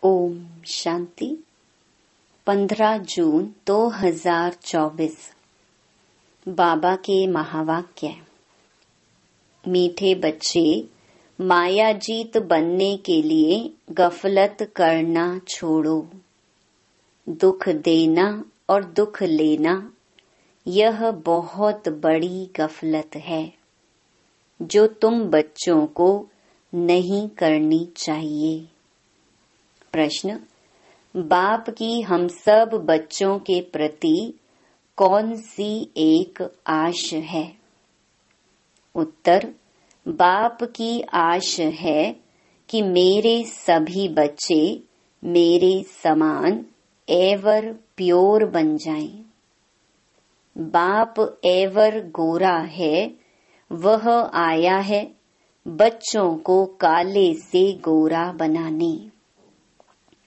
ओम शांति। 15 जून 2024। बाबा के महावाक्य। मीठे बच्चे, मायाजीत बनने के लिए गफलत करना छोड़ो। दुख देना और दुख लेना यह बहुत बड़ी गफलत है जो तुम बच्चों को नहीं करनी चाहिए। प्रश्न: बाप की हम सब बच्चों के प्रति कौन सी एक आश है? उत्तर: बाप की आश है कि मेरे सभी बच्चे मेरे समान एवर प्योर बन जाएं। बाप एवर गोरा है, वह आया है बच्चों को काले से गोरा बनाने।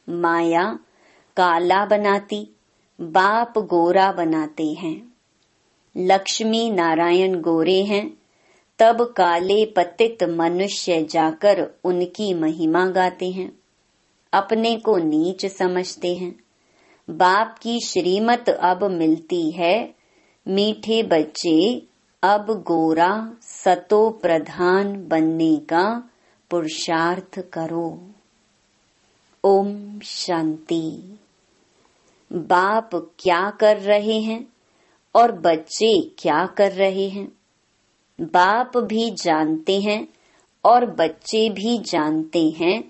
माया काला बनाती, बाप गोरा बनाते हैं। लक्ष्मी नारायण गोरे हैं, तब काले पतित मनुष्य जाकर उनकी महिमा गाते हैं, अपने को नीच समझते हैं। बाप की श्रीमत अब मिलती है, मीठे बच्चे अब गोरा सतो प्रधान बनने का पुरुषार्थ करो। ओम शांति। बाप क्या कर रहे हैं और बच्चे क्या कर रहे हैं? बाप भी जानते हैं और बच्चे भी जानते हैं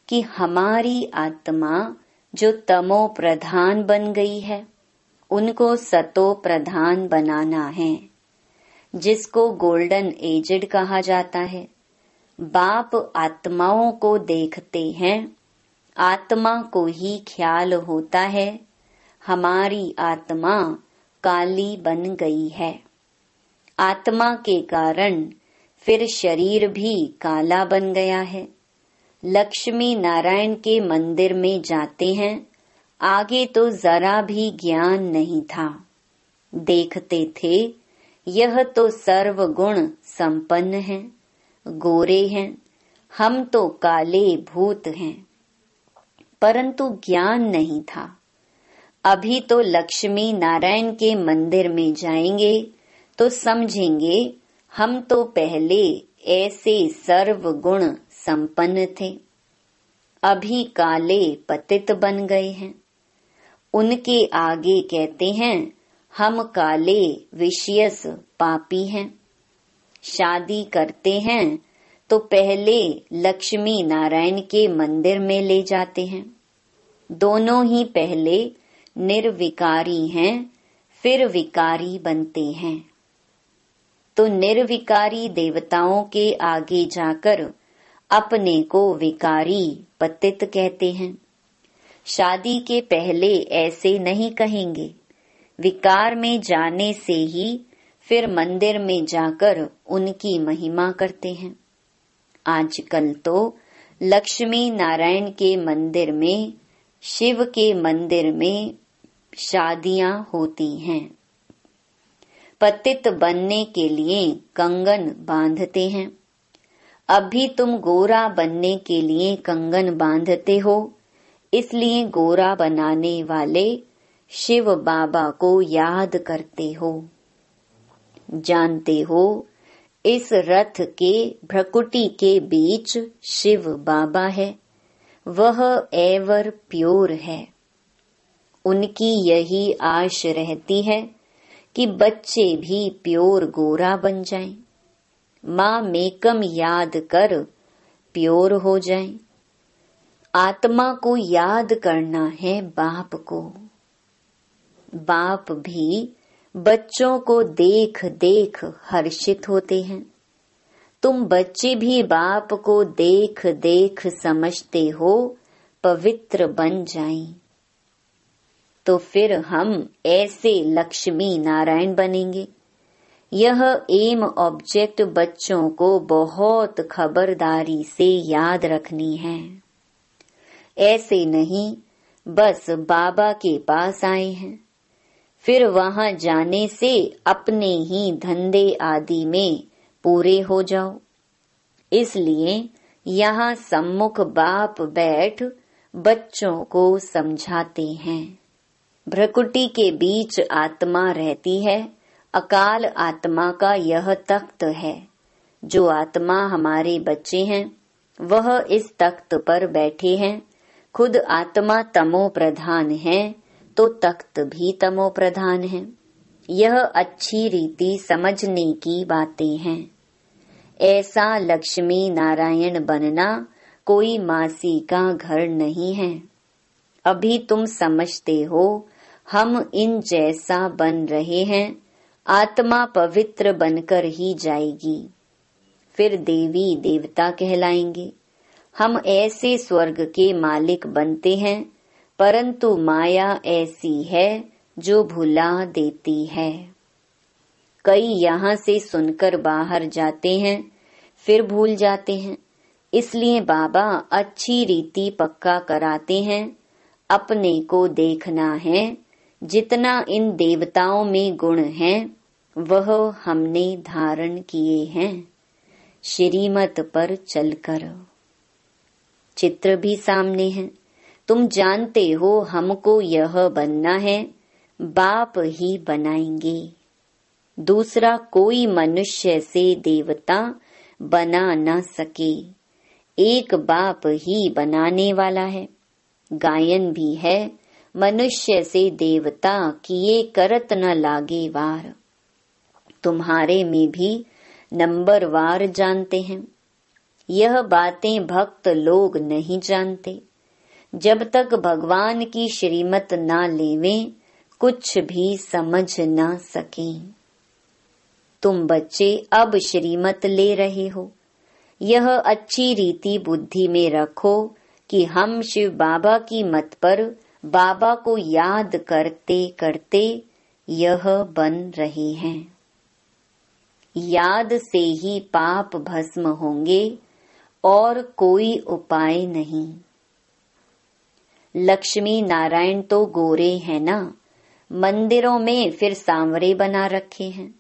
कि हमारी आत्मा जो तमो प्रधान बन गई है, उनको सतो प्रधान बनाना है, जिसको गोल्डन एजेड कहा जाता है। बाप आत्माओं को देखते हैं, आत्मा को ही ख्याल होता है हमारी आत्मा काली बन गई है। आत्मा के कारण फिर शरीर भी काला बन गया है। लक्ष्मी नारायण के मंदिर में जाते हैं, आगे तो जरा भी ज्ञान नहीं था। देखते थे यह तो सर्वगुण संपन्न है, गोरे हैं, हम तो काले भूत हैं, परंतु ज्ञान नहीं था। अभी तो लक्ष्मी नारायण के मंदिर में जाएंगे तो समझेंगे हम तो पहले ऐसे सर्वगुण संपन्न थे, अभी काले पतित बन गए हैं। उनके आगे कहते हैं हम काले विषयस पापी हैं। शादी करते हैं तो पहले लक्ष्मी नारायण के मंदिर में ले जाते हैं। दोनों ही पहले निर्विकारी हैं, फिर विकारी बनते हैं। तो निर्विकारी देवताओं के आगे जाकर अपने को विकारी पतित कहते हैं। शादी के पहले ऐसे नहीं कहेंगे। विकार में जाने से ही फिर मंदिर में जाकर उनकी महिमा करते हैं। आजकल तो लक्ष्मी नारायण के मंदिर में, शिव के मंदिर में शादियां होती हैं। पतित बनने के लिए कंगन बांधते हैं। अभी तुम गोरा बनने के लिए कंगन बांधते हो, इसलिए गोरा बनाने वाले शिव बाबा को याद करते हो। जानते हो इस रथ के भ्रकुटी के बीच शिव बाबा है, वह एवर प्योर है। उनकी यही आश रहती है कि बच्चे भी प्योर गोरा बन जाएं, माँ मेकम याद कर प्योर हो जाएं। आत्मा को याद करना है बाप को। बाप भी बच्चों को देख देख हर्षित होते हैं। तुम बच्चे भी बाप को देख देख समझते हो पवित्र बन जाएं। तो फिर हम ऐसे लक्ष्मी नारायण बनेंगे। यह एम ऑब्जेक्ट बच्चों को बहुत खबरदारी से याद रखनी है। ऐसे नहीं बस बाबा के पास आए हैं, फिर वहां जाने से अपने ही धंधे आदि में पूरे हो जाओ। इसलिए यहाँ सम्मुख बाप बैठ बच्चों को समझाते हैं। भ्रकुटी के बीच आत्मा रहती है। अकाल आत्मा का यह तख्त है। जो आत्मा हमारे बच्चे हैं वह इस तख्त पर बैठे हैं। खुद आत्मा तमो प्रधान है तो तख्त भी तमो प्रधान है। यह अच्छी रीति समझने की बातें हैं। ऐसा लक्ष्मी नारायण बनना कोई मासी का घर नहीं है। अभी तुम समझते हो हम इन जैसा बन रहे हैं। आत्मा पवित्र बनकर ही जाएगी, फिर देवी देवता कहलाएंगे। हम ऐसे स्वर्ग के मालिक बनते हैं, परंतु माया ऐसी है जो भुला देती है। कई यहाँ से सुनकर बाहर जाते हैं, फिर भूल जाते हैं। इसलिए बाबा अच्छी रीति पक्का कराते हैं। अपने को देखना है। जितना इन देवताओं में गुण हैं वह हमने धारण किए हैं। श्रीमत पर चलकर चित्र भी सामने है। तुम जानते हो हमको यह बनना है, बाप ही बनाएंगे। दूसरा कोई मनुष्य से देवता बना न सके। एक बाप ही बनाने वाला है। गायन भी है, मनुष्य से देवता किए करत न लागे वार। तुम्हारे में भी नंबर वार जानते हैं। यह बातें भक्त लोग नहीं जानते। जब तक भगवान की श्रीमत ना लेवें कुछ भी समझ ना सकें। तुम बच्चे अब श्रीमत ले रहे हो। यह अच्छी रीति बुद्धि में रखो कि हम शिव बाबा की मत पर बाबा को याद करते करते यह बन रहे हैं। याद से ही पाप भस्म होंगे और कोई उपाय नहीं। लक्ष्मी नारायण तो गोरे हैं ना, मंदिरों में फिर सांवरे बना रखे हैं।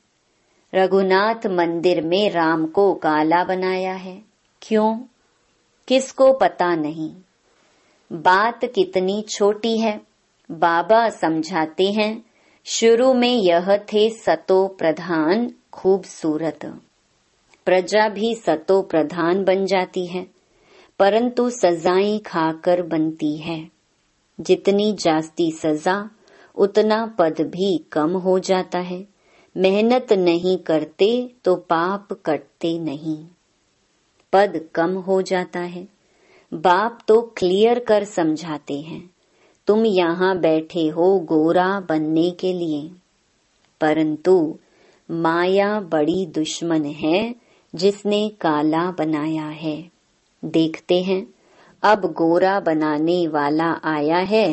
रघुनाथ मंदिर में राम को काला बनाया है। क्यों? किसको पता नहीं। बात कितनी छोटी है। बाबा समझाते हैं, शुरू में यह थे सतो प्रधान, खूबसूरत। प्रजा भी सतो प्रधान बन जाती है, परंतु सजाएं खाकर बनती है। जितनी जास्ती सजा उतना पद भी कम हो जाता है। मेहनत नहीं करते तो पाप कटते नहीं, पद कम हो जाता है। बाप तो क्लियर कर समझाते हैं, तुम यहाँ बैठे हो गोरा बनने के लिए, परंतु माया बड़ी दुश्मन है जिसने काला बनाया है। देखते हैं अब गोरा बनाने वाला आया है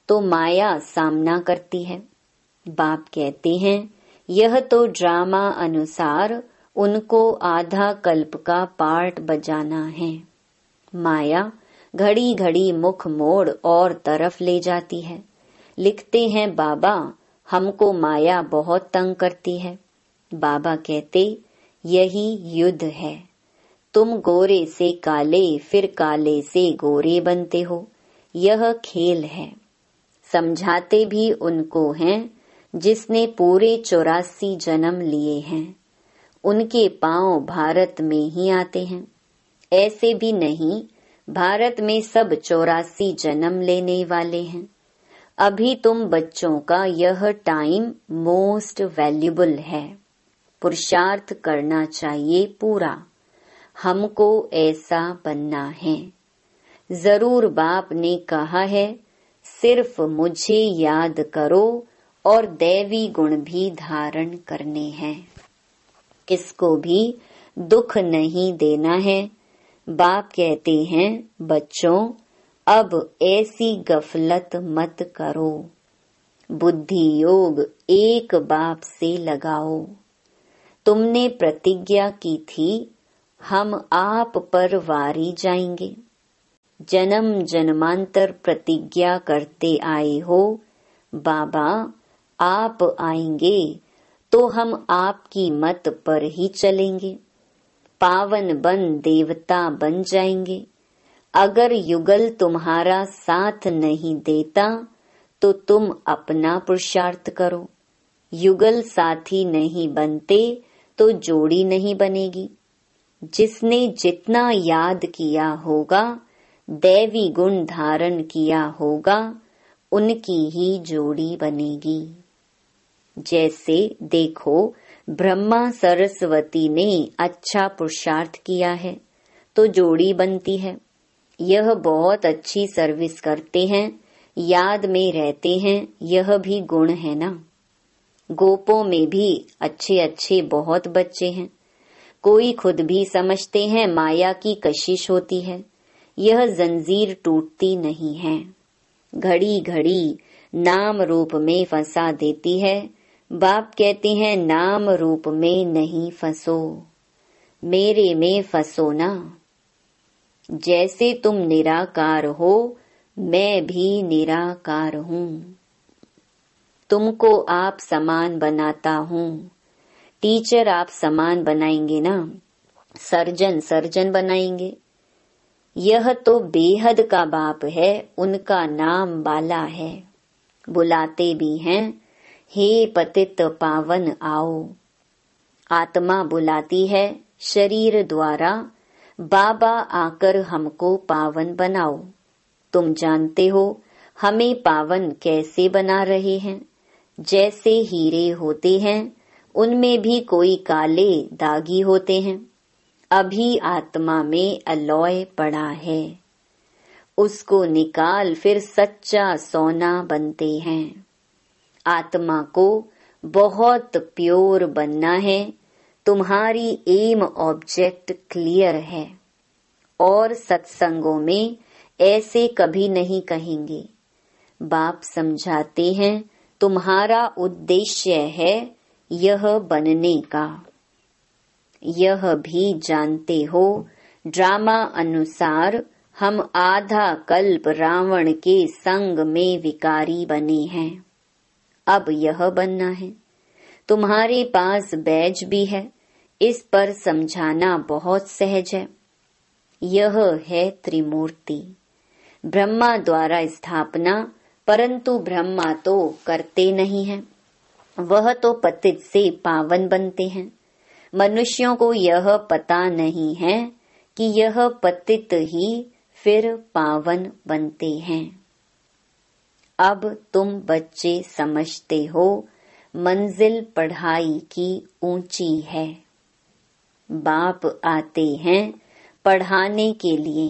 तो माया सामना करती है। बाप कहते हैं यह तो ड्रामा अनुसार उनको आधा कल्प का पार्ट बजाना है। माया घड़ी घड़ी मुख मोड़ और तरफ ले जाती है। लिखते हैं बाबा हमको माया बहुत तंग करती है। बाबा कहते यही युद्ध है। तुम गोरे से काले फिर काले से गोरे बनते हो, यह खेल है। समझाते भी उनको हैं जिसने पूरे 84 जन्म लिए हैं। उनके पांव भारत में ही आते हैं। ऐसे भी नहीं, भारत में सब 84 जन्म लेने वाले हैं। अभी तुम बच्चों का यह टाइम मोस्ट वैल्यूबल है। पुरुषार्थ करना चाहिए पूरा। हमको ऐसा बनना है। जरूर बाप ने कहा है सिर्फ मुझे याद करो और दैवी गुण भी धारण करने हैं। किसको भी दुख नहीं देना है। बाप कहते हैं बच्चों अब ऐसी गफलत मत करो। बुद्धि योग एक बाप से लगाओ। तुमने प्रतिज्ञा की थी हम आप पर वारी जाएंगे। जन्म जन्मांतर प्रतिज्ञा करते आए हो। बाबा आप आएंगे तो हम आपकी मत पर ही चलेंगे। पावन बन देवता बन जाएंगे। अगर युगल तुम्हारा साथ नहीं देता तो तुम अपना पुरुषार्थ करो। युगल साथी नहीं बनते तो जोड़ी नहीं बनेगी। जिसने जितना याद किया होगा, दैवी गुण धारण किया होगा, उनकी ही जोड़ी बनेगी। जैसे देखो, ब्रह्मा सरस्वती ने अच्छा पुरुषार्थ किया है तो जोड़ी बनती है। यह बहुत अच्छी सर्विस करते हैं, याद में रहते हैं, यह भी गुण है ना। गोपों में भी अच्छे अच्छे बहुत बच्चे हैं। कोई खुद भी समझते हैं माया की कशिश होती है, यह जंजीर टूटती नहीं है। घड़ी घड़ी नाम रूप में फंसा देती है। बाप कहते हैं नाम रूप में नहीं फंसो, मेरे में फंसो ना। जैसे तुम निराकार हो, मैं भी निराकार हूँ। तुमको आप समान बनाता हूँ। टीचर आप समान बनाएंगे ना, सर्जन बनाएंगे। यह तो बेहद का बाप है, उनका नाम बाला है। बुलाते भी हैं, हे पतित पावन आओ। आत्मा बुलाती है शरीर द्वारा, बाबा आकर हमको पावन बनाओ। तुम जानते हो हमें पावन कैसे बना रहे हैं। जैसे हीरे होते हैं, उनमें भी कोई काले दागी होते हैं। अभी आत्मा में अलॉय पड़ा है, उसको निकाल फिर सच्चा सोना बनते हैं। आत्मा को बहुत प्योर बनना है। तुम्हारी एम ऑब्जेक्ट क्लियर है। और सत्संगों में ऐसे कभी नहीं कहेंगे। बाप समझाते हैं तुम्हारा उद्देश्य है यह बनने का। यह भी जानते हो ड्रामा अनुसार हम आधा कल्प रावण के संग में विकारी बने हैं। अब यह बनना है। तुम्हारे पास बैज भी है, इस पर समझाना बहुत सहज है। यह है त्रिमूर्ति, ब्रह्मा द्वारा स्थापना, परंतु ब्रह्मा तो करते नहीं हैं। वह तो पतित से पावन बनते हैं। मनुष्यों को यह पता नहीं है कि यह पतित ही फिर पावन बनते हैं। अब तुम बच्चे समझते हो मंजिल पढ़ाई की ऊंची है। बाप आते हैं पढ़ाने के लिए।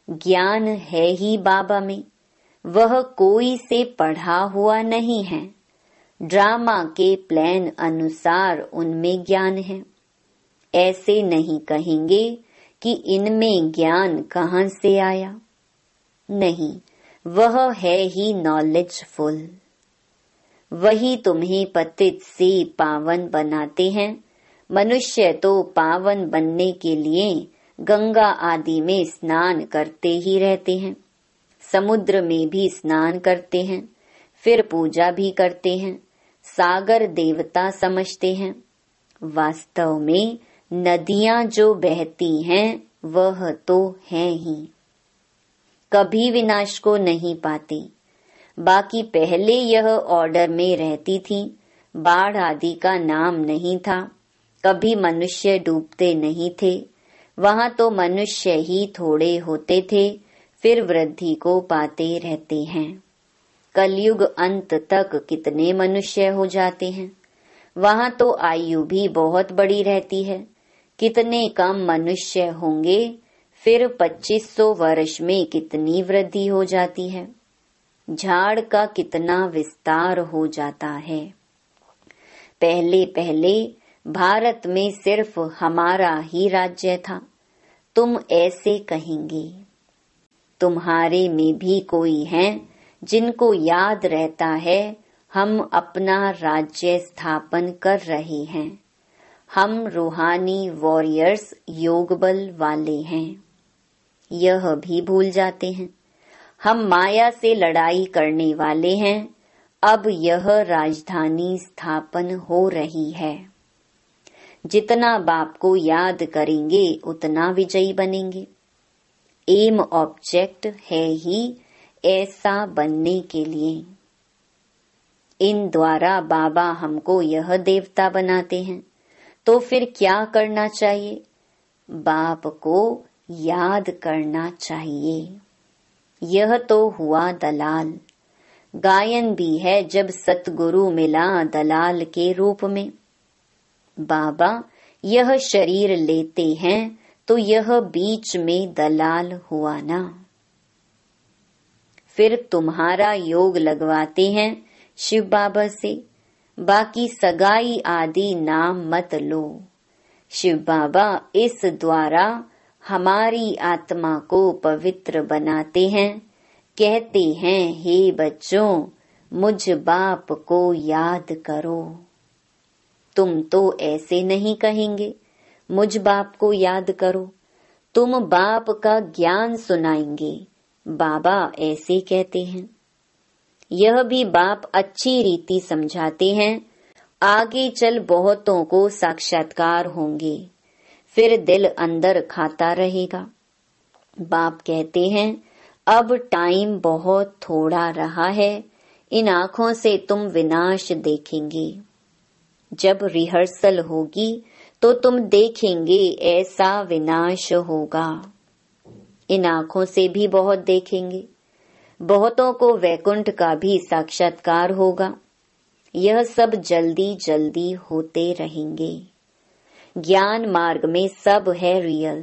ज्ञान है ही बाबा में, वह कोई से पढ़ा हुआ नहीं है। ड्रामा के प्लान अनुसार उनमें ज्ञान है। ऐसे नहीं कहेंगे कि इनमें ज्ञान कहाँ से आया। नहीं, वह है ही नॉलेजफुल। वही तुम्हें पतित से पावन बनाते हैं। मनुष्य तो पावन बनने के लिए गंगा आदि में स्नान करते ही रहते हैं, समुद्र में भी स्नान करते हैं, फिर पूजा भी करते हैं, सागर देवता समझते हैं। वास्तव में नदियां जो बहती हैं वह तो हैं ही, कभी विनाश को नहीं पाती। बाकी पहले यह ऑर्डर में रहती थी। बाढ़ आदि का नाम नहीं था, कभी मनुष्य डूबते नहीं थे। वहां तो मनुष्य ही थोड़े होते थे, फिर वृद्धि को पाते रहते हैं। कलयुग अंत तक कितने मनुष्य हो जाते हैं। वहां तो आयु भी बहुत बड़ी रहती है। कितने कम मनुष्य होंगे, फिर 2500 वर्ष में कितनी वृद्धि हो जाती है। झाड़ का कितना विस्तार हो जाता है। पहले पहले भारत में सिर्फ हमारा ही राज्य था। तुम ऐसे कहेंगे। तुम्हारे में भी कोई हैं जिनको याद रहता है हम अपना राज्य स्थापन कर रहे हैं। हम रूहानी वॉरियर्स योग बल वाले हैं, यह भी भूल जाते हैं। हम माया से लड़ाई करने वाले हैं। अब यह राजधानी स्थापन हो रही है। जितना बाप को याद करेंगे उतना विजयी बनेंगे। एम ऑब्जेक्ट है ही ऐसा बनने के लिए। इन द्वारा बाबा हमको यह देवता बनाते हैं, तो फिर क्या करना चाहिए? बाप को याद करना चाहिए। यह तो हुआ दलाल। गायन भी है, जब सतगुरु मिला दलाल के रूप में। बाबा यह शरीर लेते हैं तो यह बीच में दलाल हुआ ना। फिर तुम्हारा योग लगवाते हैं शिव बाबा से, बाकी सगाई आदि नाम मत लो। शिव बाबा इस द्वारा हमारी आत्मा को पवित्र बनाते हैं। कहते हैं, हे बच्चों, मुझ बाप को याद करो। तुम तो ऐसे नहीं कहेंगे, मुझ बाप को याद करो। तुम बाप का ज्ञान सुनाएंगे, बाबा ऐसे कहते हैं। यह भी बाप अच्छी रीति समझाते हैं। आगे चल बहुतों को साक्षात्कार होंगे, फिर दिल अंदर खाता रहेगा। बाप कहते हैं, अब टाइम बहुत थोड़ा रहा है, इन आँखों से तुम विनाश देखेंगे। जब रिहर्सल होगी तो तुम देखेंगे ऐसा विनाश होगा। इन आँखों से भी बहुत देखेंगे। बहुतों को वैकुंठ का भी साक्षात्कार होगा। यह सब जल्दी जल्दी होते रहेंगे। ज्ञान मार्ग में सब है रियल,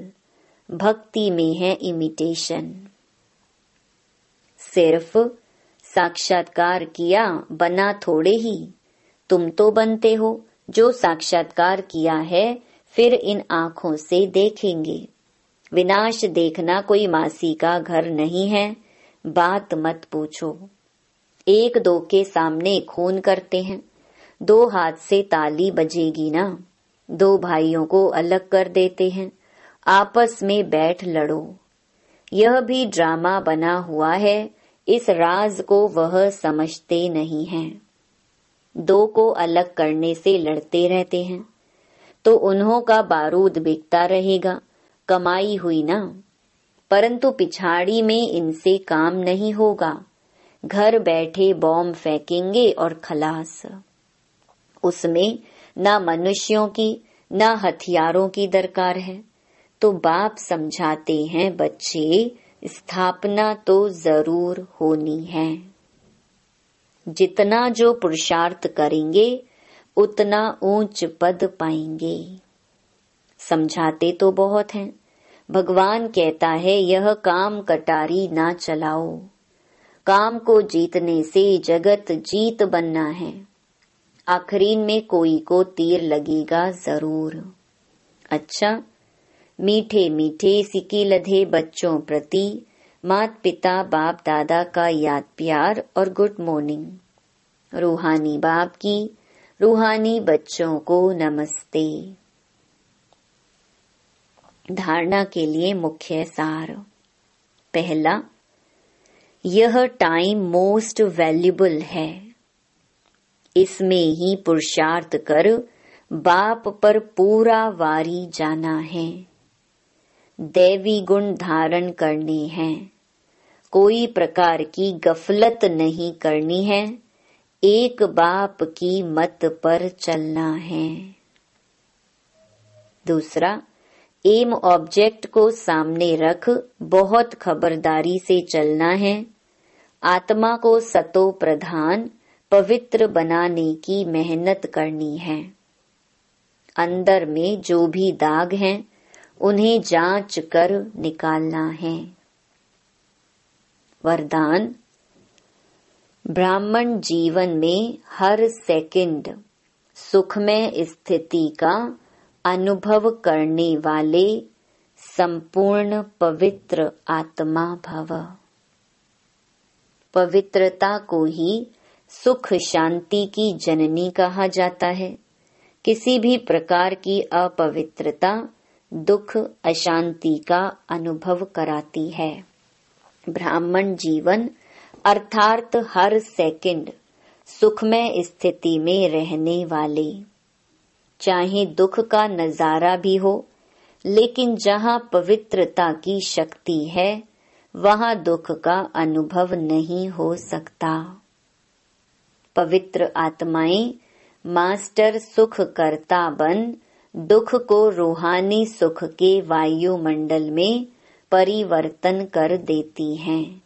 भक्ति में है इमिटेशन। सिर्फ साक्षात्कार किया, बना थोड़े ही। तुम तो बनते हो, जो साक्षात्कार किया है फिर इन आँखों से देखेंगे। विनाश देखना कोई मासी का घर नहीं है, बात मत पूछो। एक दो के सामने खून करते हैं, 2 हाथ से ताली बजेगी ना। 2 भाइयों को अलग कर देते हैं, आपस में बैठ लड़ो। यह भी ड्रामा बना हुआ है, इस राज को वह समझते नहीं हैं। 2 को अलग करने से लड़ते रहते हैं, तो उन्हों का बारूद बिकता रहेगा, कमाई हुई ना। परंतु पिछाड़ी में इनसे काम नहीं होगा। घर बैठे बॉम्ब फेंकेंगे और खलास। उसमें ना मनुष्यों की ना हथियारों की दरकार है। तो बाप समझाते हैं, बच्चे, स्थापना तो जरूर होनी है। जितना जो पुरुषार्थ करेंगे उतना ऊंच पद पाएंगे। समझाते तो बहुत हैं। भगवान कहता है, यह काम कटारी ना चलाओ। काम को जीतने से जगत जीत बनना है। आखिरीन में कोई को तीर लगेगा जरूर। अच्छा, मीठे मीठे सिकी लधे बच्चों प्रति मात पिता बाप दादा का याद प्यार और गुड मॉर्निंग। रूहानी बाप की रूहानी बच्चों को नमस्ते। धारणा के लिए मुख्य सार। पहला, यह टाइम मोस्ट वैल्यूबल है। इसमें ही पुरुषार्थ कर बाप पर पूरा वारी जाना है। दैवी गुण धारण करने हैं। कोई प्रकार की गफलत नहीं करनी है। एक बाप की मत पर चलना है। दूसरा, एम ऑब्जेक्ट को सामने रख बहुत खबरदारी से चलना है। आत्मा को सतो प्रधान पवित्र बनाने की मेहनत करनी है। अंदर में जो भी दाग हैं उन्हें जांच कर निकालना है। वरदान, ब्राह्मण जीवन में हर सेकंड सुखमय स्थिति का अनुभव करने वाले संपूर्ण पवित्र आत्मा भव। पवित्रता को ही सुख शांति की जननी कहा जाता है। किसी भी प्रकार की अपवित्रता दुख अशांति का अनुभव कराती है। ब्राह्मण जीवन अर्थात हर सेकंड सुखमय स्थिति में रहने वाले। चाहे दुख का नजारा भी हो, लेकिन जहाँ पवित्रता की शक्ति है वहाँ दुख का अनुभव नहीं हो सकता। पवित्र आत्माएं मास्टर सुख करता बन दुख को रूहानी सुख के वायुमंडल में परिवर्तन कर देती हैं।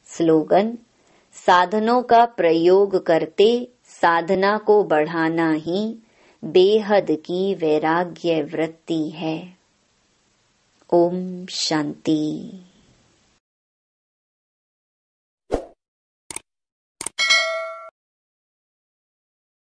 स्लोगन: साधनों का प्रयोग करते साधना को बढ़ाना ही बेहद की वैराग्य वृत्ति है। ओम शांति।